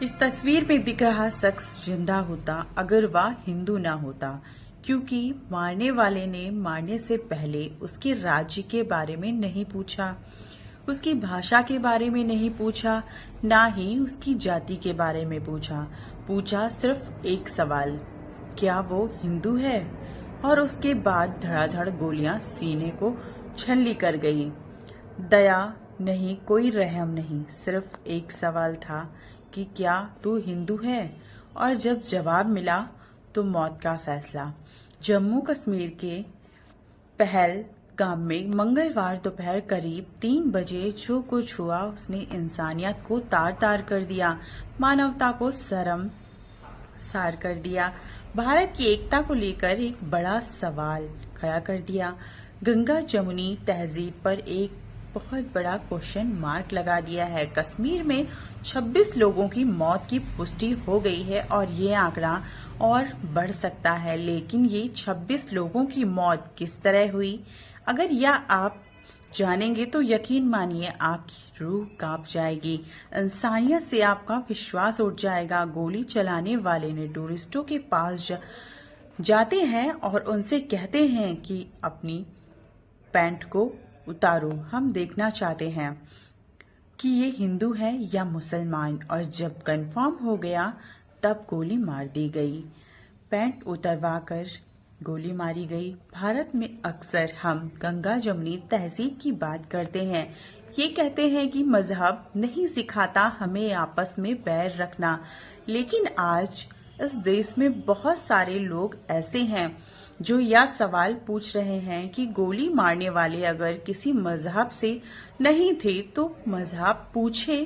इस तस्वीर में दिख रहा शख्स जिंदा होता अगर वह हिंदू ना होता, क्योंकि मारने वाले ने मारने से पहले उसके राज्य के बारे में नहीं पूछा, उसकी भाषा के बारे में नहीं पूछा, ना ही उसकी जाति के बारे में पूछा। पूछा सिर्फ एक सवाल, क्या वो हिंदू है? और उसके बाद धड़ाधड़ गोलियां सीने को छलनी कर गई। दया नहीं, कोई रहम नहीं, सिर्फ एक सवाल था कि क्या तू हिंदू है? और जब जवाब मिला तो मौत का फैसला। जम्मू कश्मीर के पहलगाम में मंगलवार दोपहर करीब 3 बजे जो कुछ हुआ उसने इंसानियत को तार तार कर दिया, मानवता को शर्मसार कर दिया, भारत की एकता को लेकर एक बड़ा सवाल खड़ा कर दिया। गंगा जमुनी तहजीब पर एक बहुत बड़ा क्वेश्चन मार्क लगा दिया है। कश्मीर में 26 लोगों की मौत की पुष्टि हो गई है और ये आंकड़ा और बढ़ सकता है, लेकिन ये 26 लोगों की मौत किस तरह हुई, अगर यह आप जानेंगे तो यकीन मानिए आपकी रूह कांप जाएगी, इंसानियत से आपका विश्वास उठ जाएगा। गोली चलाने वाले ने टूरिस्टों के पास जाते हैं और उनसे कहते हैं कि अपनी पैंट को उतारो, हम देखना चाहते हैं कि ये हिंदू है या मुसलमान। और जब कंफर्म हो गया तब गोली मार दी गई, पैंट उतरवाकर गोली मारी गई। भारत में अक्सर हम गंगा जमुनी तहजीब की बात करते हैं, ये कहते हैं कि मजहब नहीं सिखाता हमें आपस में बैर रखना, लेकिन आज इस देश में बहुत सारे लोग ऐसे हैं जो यह सवाल पूछ रहे हैं कि गोली मारने वाले अगर किसी मजहब से नहीं थे तो मजहब पूछे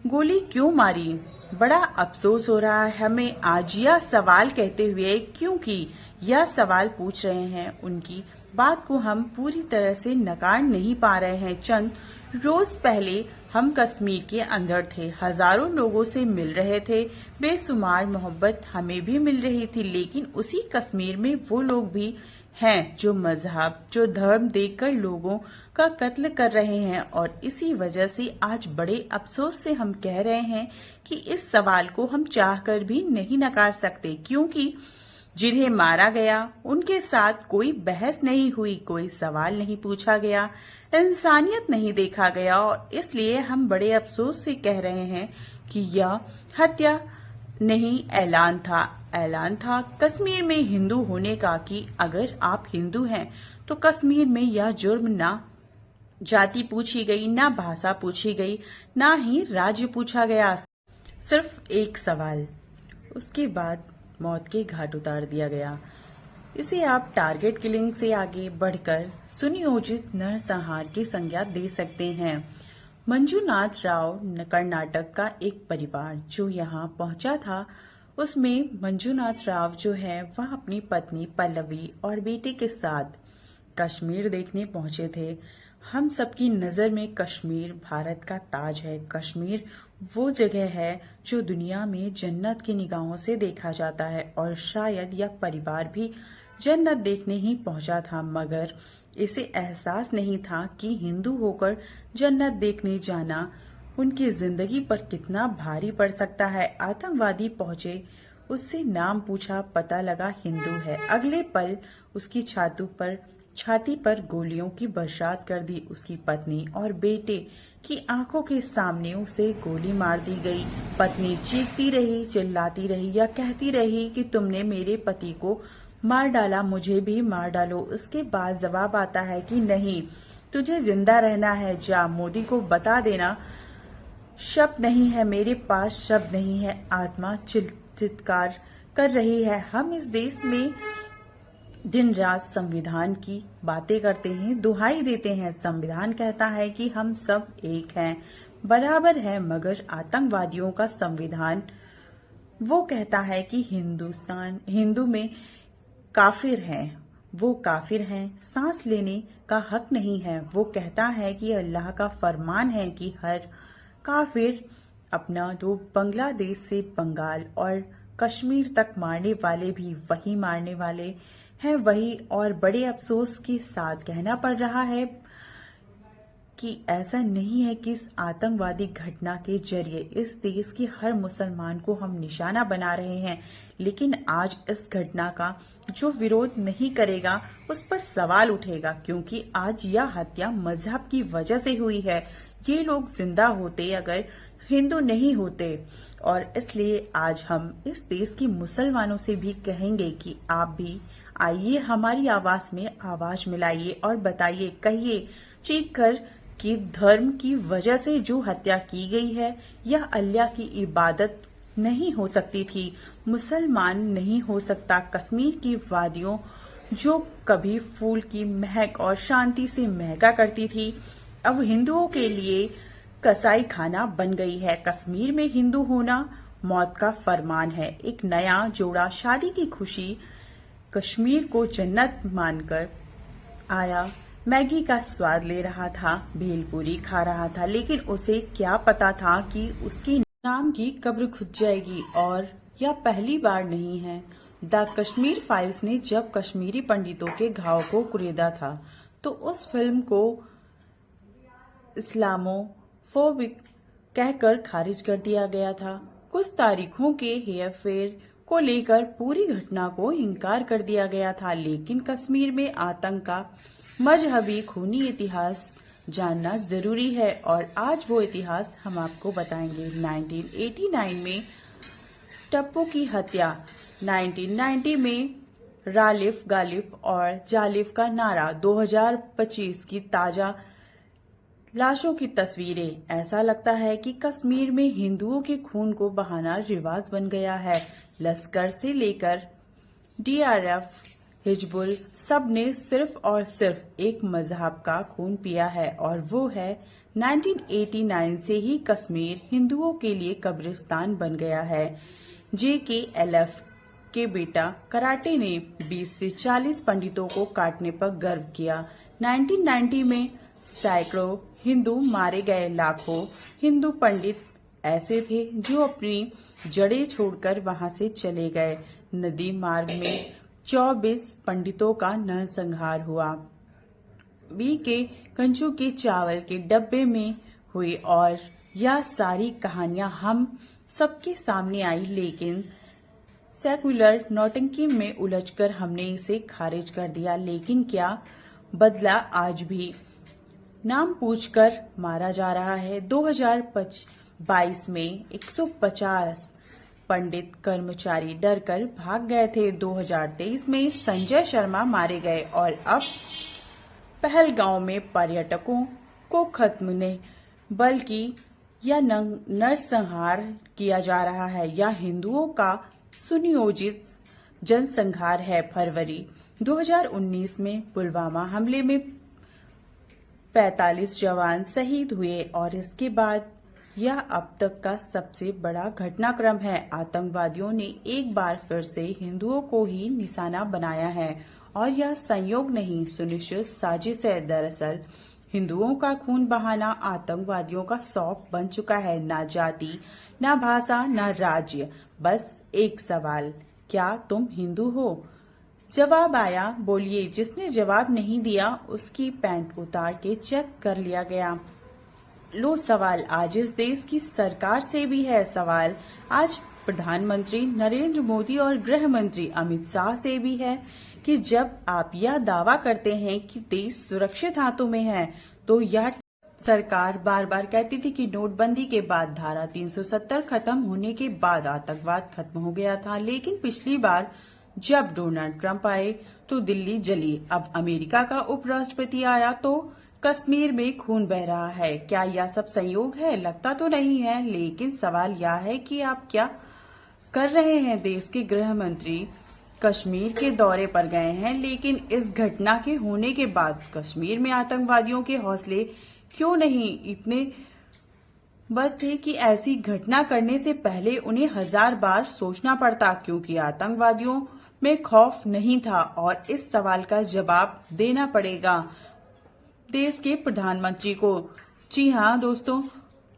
गोली क्यों मारी। बड़ा अफसोस हो रहा है हमें आज यह सवाल कहते हुए, क्योंकि यह सवाल पूछ रहे हैं उनकी बात को हम पूरी तरह से नकार नहीं पा रहे हैं। चंद रोज पहले हम कश्मीर के अंदर थे, हजारों लोगों से मिल रहे थे, बेशुमार मोहब्बत हमें भी मिल रही थी, लेकिन उसी कश्मीर में वो लोग भी हैं जो मजहब, जो धर्म देखकर लोगों का कत्ल कर रहे हैं। और इसी वजह से आज बड़े अफसोस से हम कह रहे हैं कि इस सवाल को हम चाहकर भी नहीं नकार सकते, क्योंकि जिन्हें मारा गया उनके साथ कोई बहस नहीं हुई, कोई सवाल नहीं पूछा गया, इंसानियत नहीं देखा गया। और इसलिए हम बड़े अफसोस से कह रहे हैं कि यह हत्या नहीं, ऐलान था कश्मीर में हिंदू होने का कि अगर आप हिंदू हैं तो कश्मीर में यह जुर्म ना जाति पूछी गई, ना भाषा पूछी गई, ना ही राज्य पूछा गया, सिर्फ एक सवाल। उसके बाद मौत के घाट उतार दिया गया। इसे आप टारगेट किलिंग से आगे बढ़कर सुनियोजित नरसंहार की संज्ञा दे सकते हैं। मंजुनाथ राव कर्नाटक का एक परिवार जो यहाँ पहुंचा था, उसमें मंजुनाथ राव जो है वह अपनी पत्नी पल्लवी और बेटे के साथ कश्मीर देखने पहुंचे थे। हम सबकी नजर में कश्मीर भारत का ताज है। कश्मीर वो जगह है जो दुनिया में जन्नत की निगाहों से देखा जाता है, और शायद यह परिवार भी जन्नत देखने ही पहुंचा था, मगर इसे एहसास नहीं था कि हिंदू होकर जन्नत देखने जाना उनकी जिंदगी पर कितना भारी पड़ सकता है। आतंकवादी पहुंचे, उससे नाम पूछा, पता लगा हिंदू है। अगले पल उसकी छाती पर गोलियों की बरसात कर दी। उसकी पत्नी और बेटे की आंखों के सामने उसे गोली मार दी गई। पत्नी चीखती रही, चिल्लाती रही, या कहती रही कि तुमने मेरे पति को मार डाला, मुझे भी मार डालो। उसके बाद जवाब आता है कि नहीं, तुझे जिंदा रहना है, जा मोदी को बता देना। शब्द नहीं है मेरे पास, शब्द नहीं है, आत्मा चित्कार कर रही है। हम इस देश में दिन रात संविधान की बातें करते हैं, दुहाई देते हैं। संविधान कहता है कि हम सब एक हैं, बराबर हैं, मगर आतंकवादियों का संविधान वो कहता है कि हिंदू में काफिर हैं, वो काफिर हैं, सांस लेने का हक नहीं है। वो कहता है कि अल्लाह का फरमान है कि हर काफिर अपना, तो बांग्लादेश से बंगाल और कश्मीर तक मारने वाले भी वही मारने वाले हैं, वही। और बड़े अफसोस के साथ कहना पड़ रहा है कि ऐसा नहीं है कि इस आतंकवादी घटना के जरिए इस देश के हर मुसलमान को हम निशाना बना रहे हैं, लेकिन आज इस घटना का जो विरोध नहीं करेगा उस पर सवाल उठेगा, क्योंकि आज यह हत्या मजहब की वजह से हुई है। ये लोग जिंदा होते अगर हिंदू नहीं होते, और इसलिए आज हम इस देश के मुसलमानों से भी कहेंगे कि आप भी आइए, हमारी आवाज में आवाज मिलाइए और बताइए, कहिए चीख कर कि धर्म की वजह से जो हत्या की गई है यह अल्लाह की इबादत नहीं हो सकती थी, मुसलमान नहीं हो सकता। कश्मीर की वादियों जो कभी फूल की महक और शांति से महका करती थी, अब हिंदुओं के लिए कसाई खाना बन गई है। कश्मीर में हिंदू होना मौत का फरमान है। एक नया जोड़ा शादी की खुशी कश्मीर को जन्नत मानकर आया, मैगी का स्वाद ले रहा था, भेलपूरी खा रहा था, लेकिन उसे क्या पता था कि उसकी नाम की कब्र खुद जाएगी। और यह पहली बार नहीं है। द कश्मीर फाइल्स ने जब कश्मीरी पंडितों के घाव को कुरेदा था तो उस फिल्म को इस्लामोफोबिक कहकर खारिज कर दिया गया था। कुछ तारीखों के हेरफेर को लेकर पूरी घटना को इनकार कर दिया गया था, लेकिन कश्मीर में आतंक का मजहबी खूनी इतिहास जानना जरूरी है, और आज वो इतिहास हम आपको बताएंगे। 1989 में टप्पू की हत्या, 1990 में रालिफ गालिफ और जालिफ का नारा, 2025 की ताजा लाशों की तस्वीरें। ऐसा लगता है कि कश्मीर में हिंदुओं के खून को बहाना रिवाज बन गया है। लश्कर से लेकर डीआरएफ, हिजबुल, सब ने सिर्फ और सिर्फ एक मजहब का खून पिया है, और वो है 1989 से ही कश्मीर हिंदुओं के लिए कब्रिस्तान बन गया है। JKLF के बेटा कराटे ने 20 से 40 पंडितों को काटने पर गर्व किया। 1990 में सैकड़ों हिंदू मारे गए, लाखों हिंदू पंडित ऐसे थे जो अपनी जड़ें छोड़कर वहां से चले गए। नदी मार्ग में 24 पंडितों का नरसंहार हुआ। के कंचू के चावल के डब्बे में हुई, और यह सारी कहानियां हम सबके सामने आई, लेकिन सेकुलर नौटंकी में उलझकर हमने इसे खारिज कर दिया। लेकिन क्या बदला? आज भी नाम पूछकर मारा जा रहा है। 2022 में 150 पंडित कर्मचारी डरकर भाग गए थे। 2023 में संजय शर्मा मारे गए, और अब पहलगांव में पर्यटकों को खत्म नहीं बल्कि यह नरसंहार किया जा रहा है। यह हिंदुओं का सुनियोजित जनसंहार है। फरवरी 2019 में पुलवामा हमले में 45 जवान शहीद हुए, और इसके बाद यह अब तक का सबसे बड़ा घटनाक्रम है। आतंकवादियों ने एक बार फिर से हिंदुओं को ही निशाना बनाया है, और यह संयोग नहीं, सुनिश्चित साजिश है। दरअसल हिंदुओं का खून बहाना आतंकवादियों का शौक बन चुका है। ना जाति, ना भाषा, ना राज्य, बस एक सवाल, क्या तुम हिंदू हो? जवाब आया, बोलिए। जिसने जवाब नहीं दिया उसकी पैंट उतार के चेक कर लिया गया। लो सवाल आज इस देश की सरकार से भी है। सवाल आज प्रधानमंत्री नरेंद्र मोदी और गृह मंत्री अमित शाह से भी है कि जब आप यह दावा करते हैं कि देश सुरक्षित हाथों में है, तो यह सरकार बार बार कहती थी कि नोटबंदी के बाद धारा 370 खत्म होने के बाद आतंकवाद खत्म हो गया था, लेकिन पिछली बार जब डोनाल्ड ट्रंप आए तो दिल्ली जली। अब अमेरिका का उपराष्ट्रपति आया तो कश्मीर में खून बह रहा है। क्या यह सब संयोग है? लगता तो नहीं है, लेकिन सवाल यह है कि आप क्या कर रहे हैं। देश के गृह मंत्री कश्मीर के दौरे पर गए हैं, लेकिन इस घटना के होने के बाद कश्मीर में आतंकवादियों के हौसले क्यों नहीं इतने बस थे कि ऐसी घटना करने से पहले उन्हें 1000 बार सोचना पड़ता, क्योंकि आतंकवादियों में खौफ नहीं था। और इस सवाल का जवाब देना पड़ेगा देश के प्रधानमंत्री को। जी हाँ दोस्तों,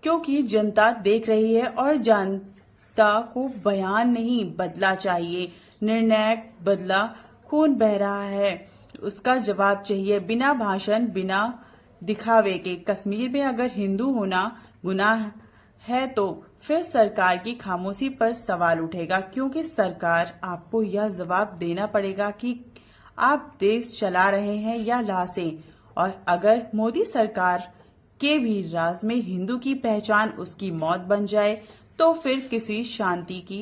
क्योंकि जनता देख रही है और जनता को बयान नहीं बदला चाहिए, निर्णायक बदला। खून बह रहा है, उसका जवाब चाहिए, बिना भाषण, बिना दिखावे के। कश्मीर में अगर हिंदू होना गुनाह है तो फिर सरकार की खामोशी पर सवाल उठेगा, क्योंकि सरकार आपको यह जवाब देना पड़ेगा कि आप देश चला रहे हैं या लाशें। और अगर मोदी सरकार के भी राज में हिंदू की पहचान उसकी मौत बन जाए तो फिर किसी शांति की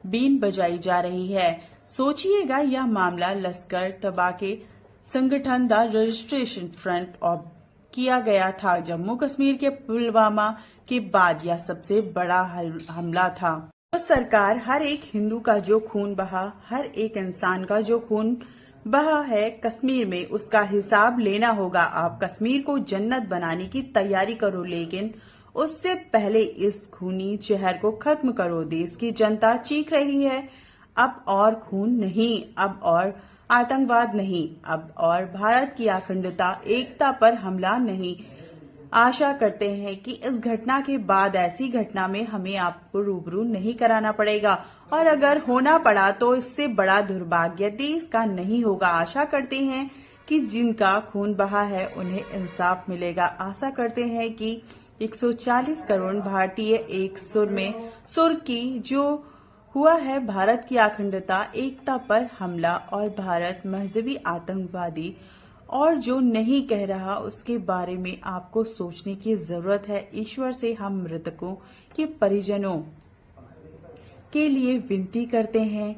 बीन बजाई जा रही है। सोचिएगा, यह मामला लश्कर तबा के संगठन द रजिस्ट्रेशन फ्रंट ऑफ किया गया था। जम्मू कश्मीर के पुलवामा के बाद यह सबसे बड़ा हमला था। तो सरकार हर एक हिंदू का जो खून बहा, हर एक इंसान का जो खून बहा है कश्मीर में, उसका हिसाब लेना होगा। आप कश्मीर को जन्नत बनाने की तैयारी करो, लेकिन उससे पहले इस खूनी जहर को खत्म करो। देश की जनता चीख रही है, अब और खून नहीं, अब और आतंकवाद नहीं, अब और भारत की अखंडता एकता पर हमला नहीं। आशा करते हैं कि इस घटना के बाद ऐसी घटना में हमें आपको रूबरू नहीं कराना पड़ेगा, और अगर होना पड़ा तो इससे बड़ा दुर्भाग्य देश का नहीं होगा। आशा करते हैं कि जिनका खून बहा है उन्हें इंसाफ मिलेगा। आशा करते हैं कि 140 करोड़ भारतीय एक सुर में सुर की जो हुआ है भारत की अखंडता एकता पर हमला, और भारत मजहबी आतंकवादी और जो नहीं कह रहा उसके बारे में आपको सोचने की जरूरत है। ईश्वर से हम मृतकों के परिजनों के लिए विनती करते हैं,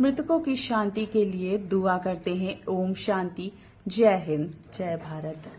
मृतकों की शांति के लिए दुआ करते हैं। ओम शांति। जय हिंद, जय भारत।